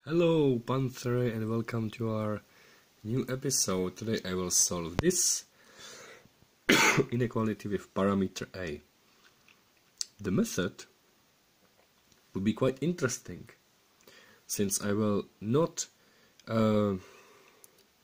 Hello Panther and welcome to our new episode. Today I will solve this inequality with parameter a. The method will be quite interesting since I will not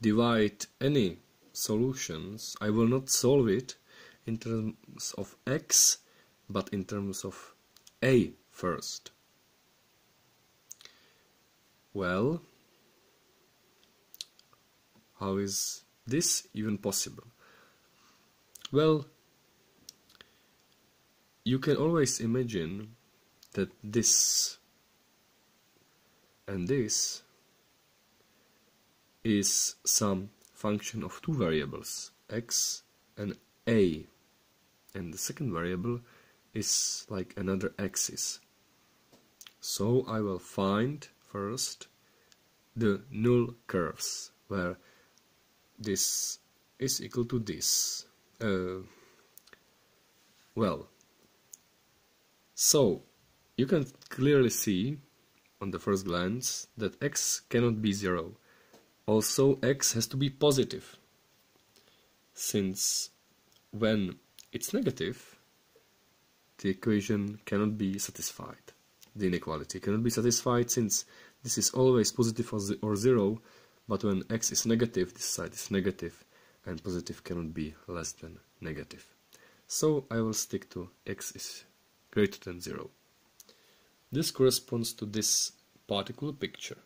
divide any solutions. I will not solve it in terms of x but in terms of a first. Well, how is this even possible? Well, you can always imagine that this and this is some function of two variables, x and a, and the second variable is like another axis. So I will find first the null curves where this is equal to this. Well, so you can clearly see on the first glance that x cannot be 0. Also x has to be positive, since when it's negative the equation cannot be satisfied. The inequality cannot be satisfied since this is always positive or 0, but when x is negative, this side is negative, and positive cannot be less than negative. So I will stick to x is greater than 0. This corresponds to this particular picture.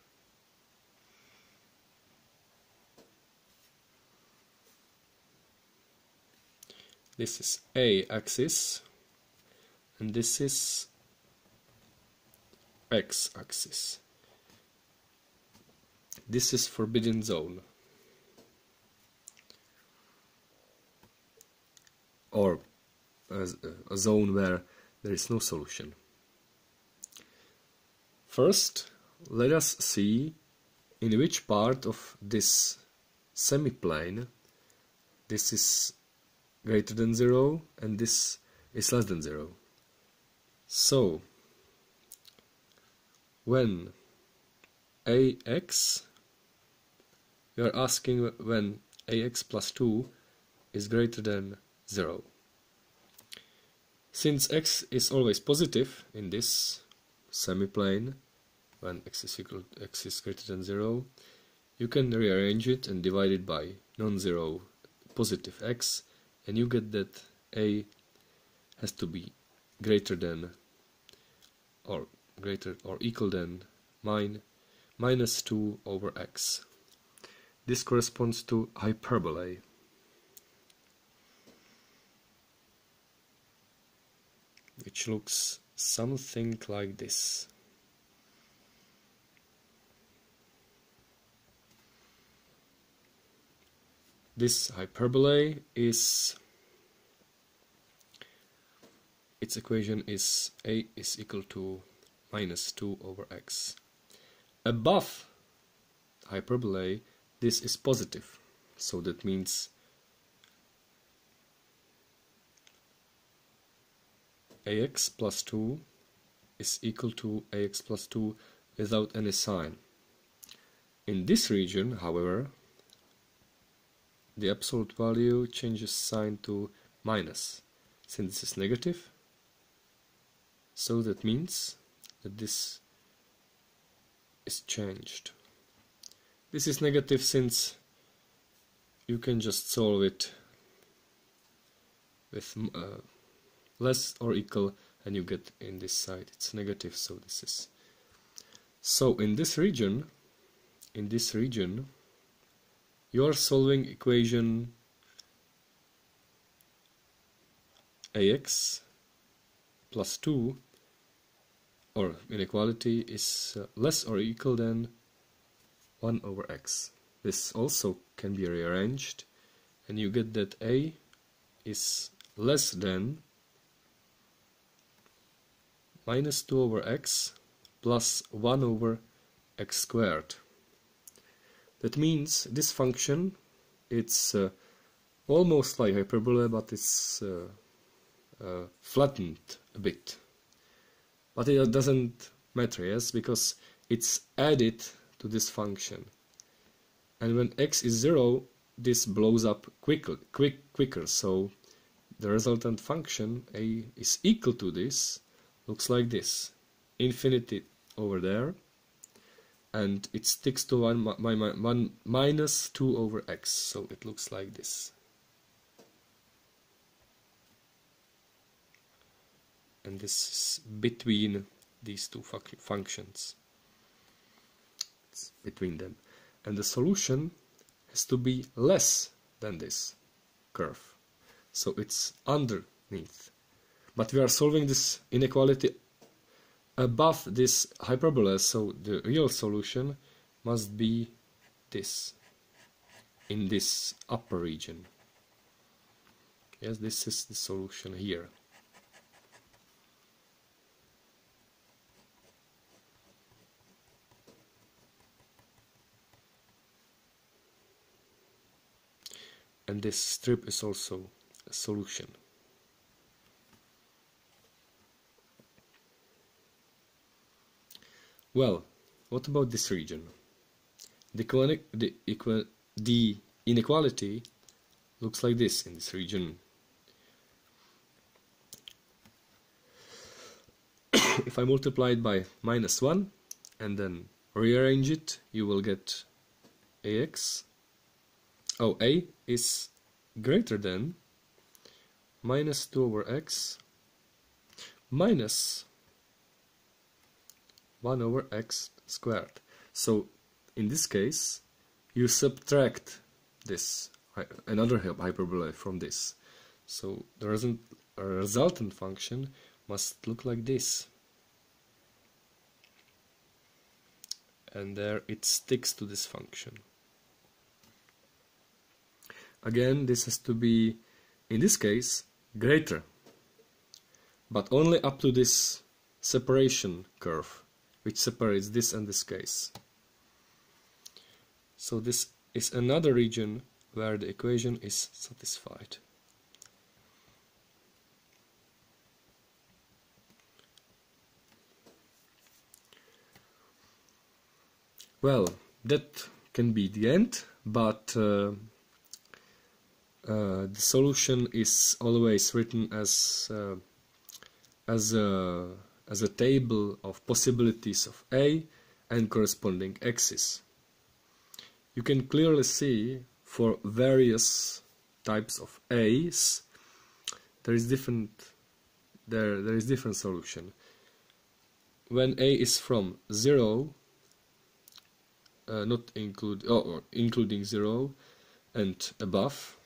This is a-axis, and this is x-axis. This is forbidden zone, or a zone where there is no solution. First, let us see in which part of this semiplane this is greater than 0 and this is less than 0. So, when ax, we are asking when ax plus 2 is greater than 0. Since x is always positive in this semiplane, when x is greater than 0, you can rearrange it and divide it by non-zero positive x, and you get that a has to be greater than or equal than minus 2 over x. This corresponds to hyperbole. Which looks something like this. This hyperbole is, its equation is a is equal to minus 2 over x. Above hyperbole, this is positive, so that means ax plus 2 is equal to ax plus 2 without any sign. In this region, however, the absolute value changes sign to minus, since this is negative, so that means that this is changed. This is negative since you can just solve it with less or equal, and you get in this side it's negative, so this is. So in this region you are solving equation ax plus 2, or inequality is less or equal than 1 over x. This also can be rearranged, and you get that a is less than minus 2 over x plus 1 over x squared. That means this function, it's almost like hyperbole, but it's flattened a bit. But it doesn't matter, yes, because it's added to this function. And when x is 0, this blows up quicker, so the resultant function a is equal to this, looks like this, infinity over there, and it sticks to 1 minus 2 over x, so it looks like this. And this is between these two functions. It's between them. And the solution has to be less than this curve. So it's underneath. But we are solving this inequality above this hyperbola, so the real solution must be this, in this upper region. Yes, this is the solution here. And this strip is also a solution. Well, what about this region? The inequality looks like this in this region. If I multiply it by -1 and then rearrange it, you will get ax. Oh, a is greater than -2 over x minus 1 over x squared. So in this case you subtract this another hyperbola from this, so the resultant function must look like this, and there it sticks to this function. Again, this has to be, in this case, greater, but only up to this separation curve, which separates this and this case. So this is another region where the equation is satisfied. Well, that can be the end, but the solution is always written as a table of possibilities of A and corresponding x's. You can clearly see for various types of A's there is different solution. When A is from 0, including 0 and above,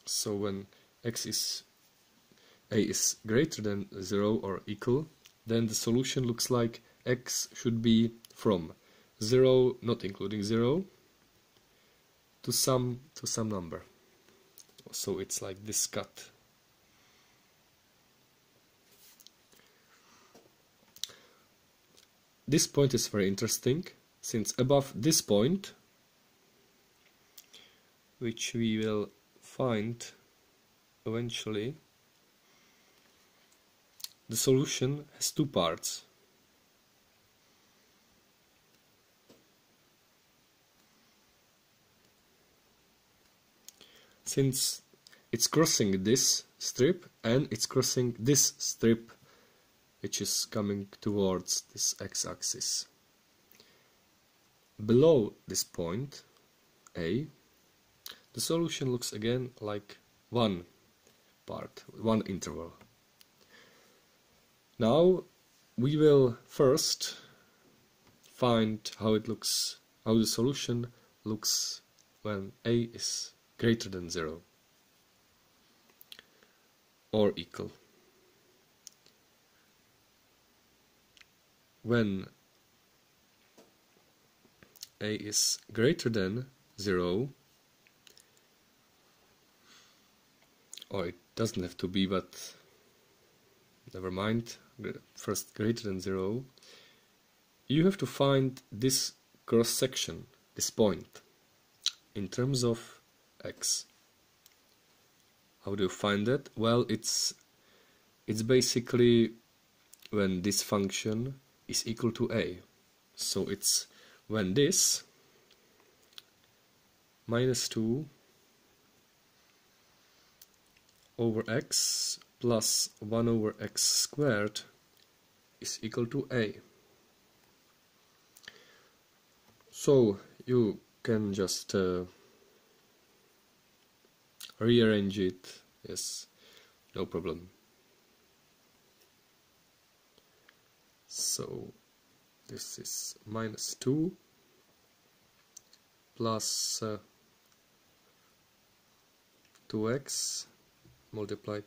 so when A is greater than 0 or equal, then the solution looks like x should be from 0, not including 0, to some number. So it's like this cut. This point is very interesting, since above this point, which we will find eventually, the solution has two parts. Since it's crossing this strip and it's crossing this strip, which is coming towards this x-axis. Below this point, A, the solution looks again like one part, one interval. Now we will first find how the solution looks when A is greater than 0 or equal. When A is greater than 0, or it doesn't have to be, but never mind, first greater than 0, you have to find this cross section, this point, in terms of x. How do you find that? Well, it's basically when this function is equal to A. So it's when this minus 2 over x plus 1 over x squared is equal to a. So you can just rearrange it, yes, no problem. So this is minus 2 plus 2x multiplied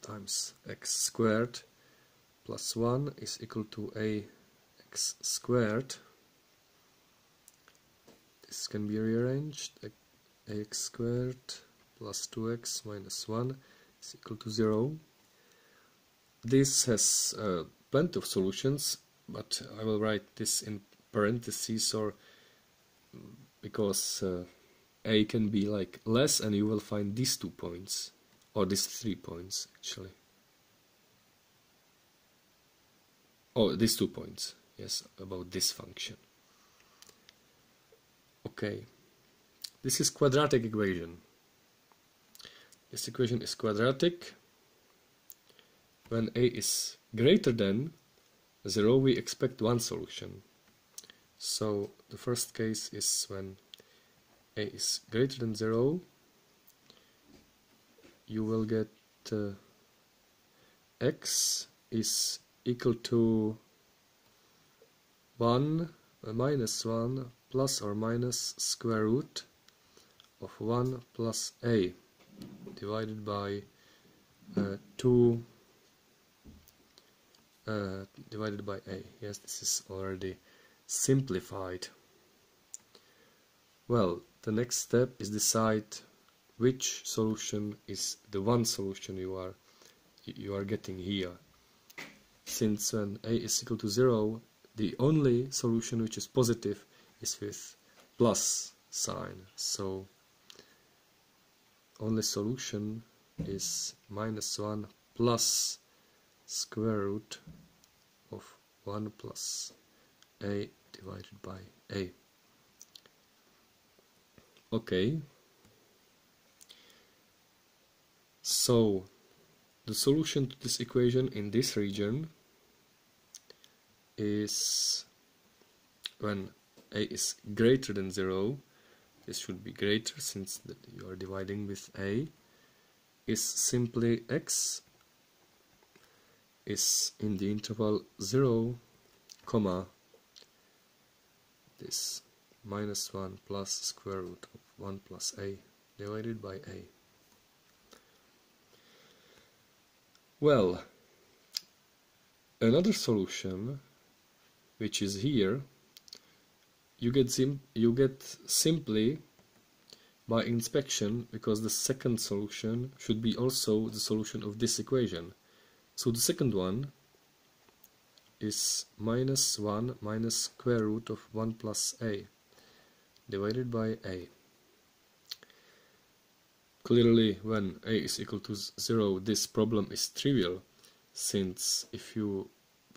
times x squared plus 1 is equal to ax squared. This can be rearranged. Ax squared plus 2x minus 1 is equal to 0. This has plenty of solutions, but I will write this in parentheses, or because a can be like less, and you will find these 2 points, or these 3 points actually. Oh, these 2 points, yes, about this function. Okay, this is quadratic equation. This equation is quadratic. When a is greater than 0, we expect one solution. So the first case is when a is greater than 0, you will get x is equal to 1 minus 1 plus or minus square root of 1 plus a divided by 2 divided by a. Yes, this is already simplified. Well, the next step is decide which solution is the one solution you are getting here. Since when a is equal to 0, the only solution which is positive is with plus sign. So only solution is minus 1 plus square root of 1 plus a divided by a. Okay, so the solution to this equation in this region is when a is greater than 0, this should be greater since that you are dividing with a, is simply x is in the interval 0, comma, this minus 1 plus square root of 1 plus a divided by a. Well, another solution, which is here, you get simply by inspection, because the second solution should be also the solution of this equation. So the second one is minus 1 minus square root of 1 plus a divided by a. Clearly, when a is equal to 0, this problem is trivial, since if you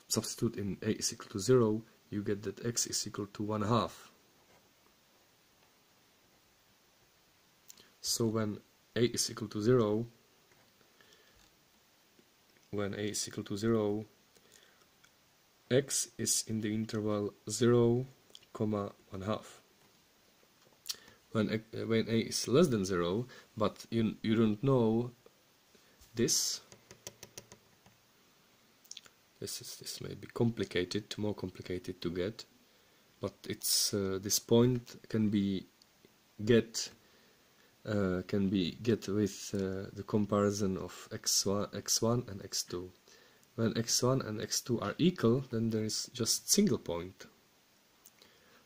substitute in a is equal to 0, you get that x is equal to 1/2. So when a is equal to 0, x is in the interval 0, 1/2. When a is less than 0, but you don't know this. This may be complicated, more complicated to get, but it's this point can be get with the comparison of x1 and x2. When x1 and x2 are equal, then there is just single point.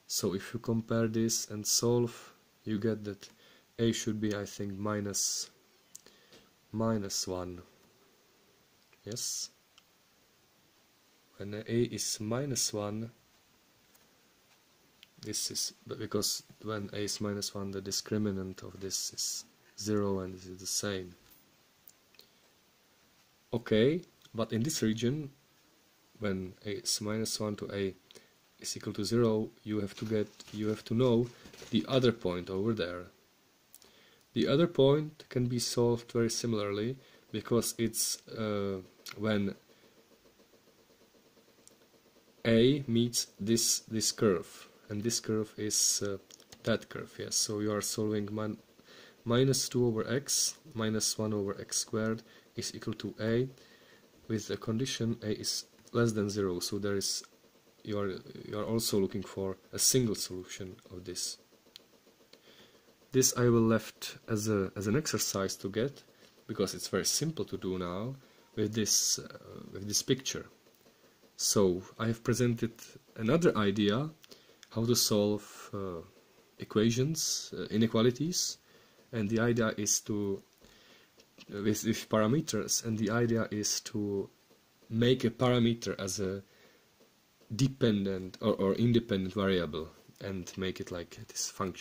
So if you compare this and solve, you get that a should be, I think, minus 1. Yes. When a is minus 1, this is because when a is minus 1, the discriminant of this is 0, and this is the same. Okay, but in this region, when a is minus 1 to a is equal to 0, you have to know the other point over there. The other point can be solved very similarly, because it's when A meets this curve, and this curve is that curve. Yes, so you are solving minus 2 over x minus 1 over x squared is equal to A, with the condition A is less than 0. So there is you are also looking for a single solution of this. This I will left as an exercise to get, because it's very simple to do now with this picture. So I have presented another idea how to solve equations, inequalities, and the idea is to with parameters, and the idea is to make a parameter as a dependent or independent variable and make it like this function.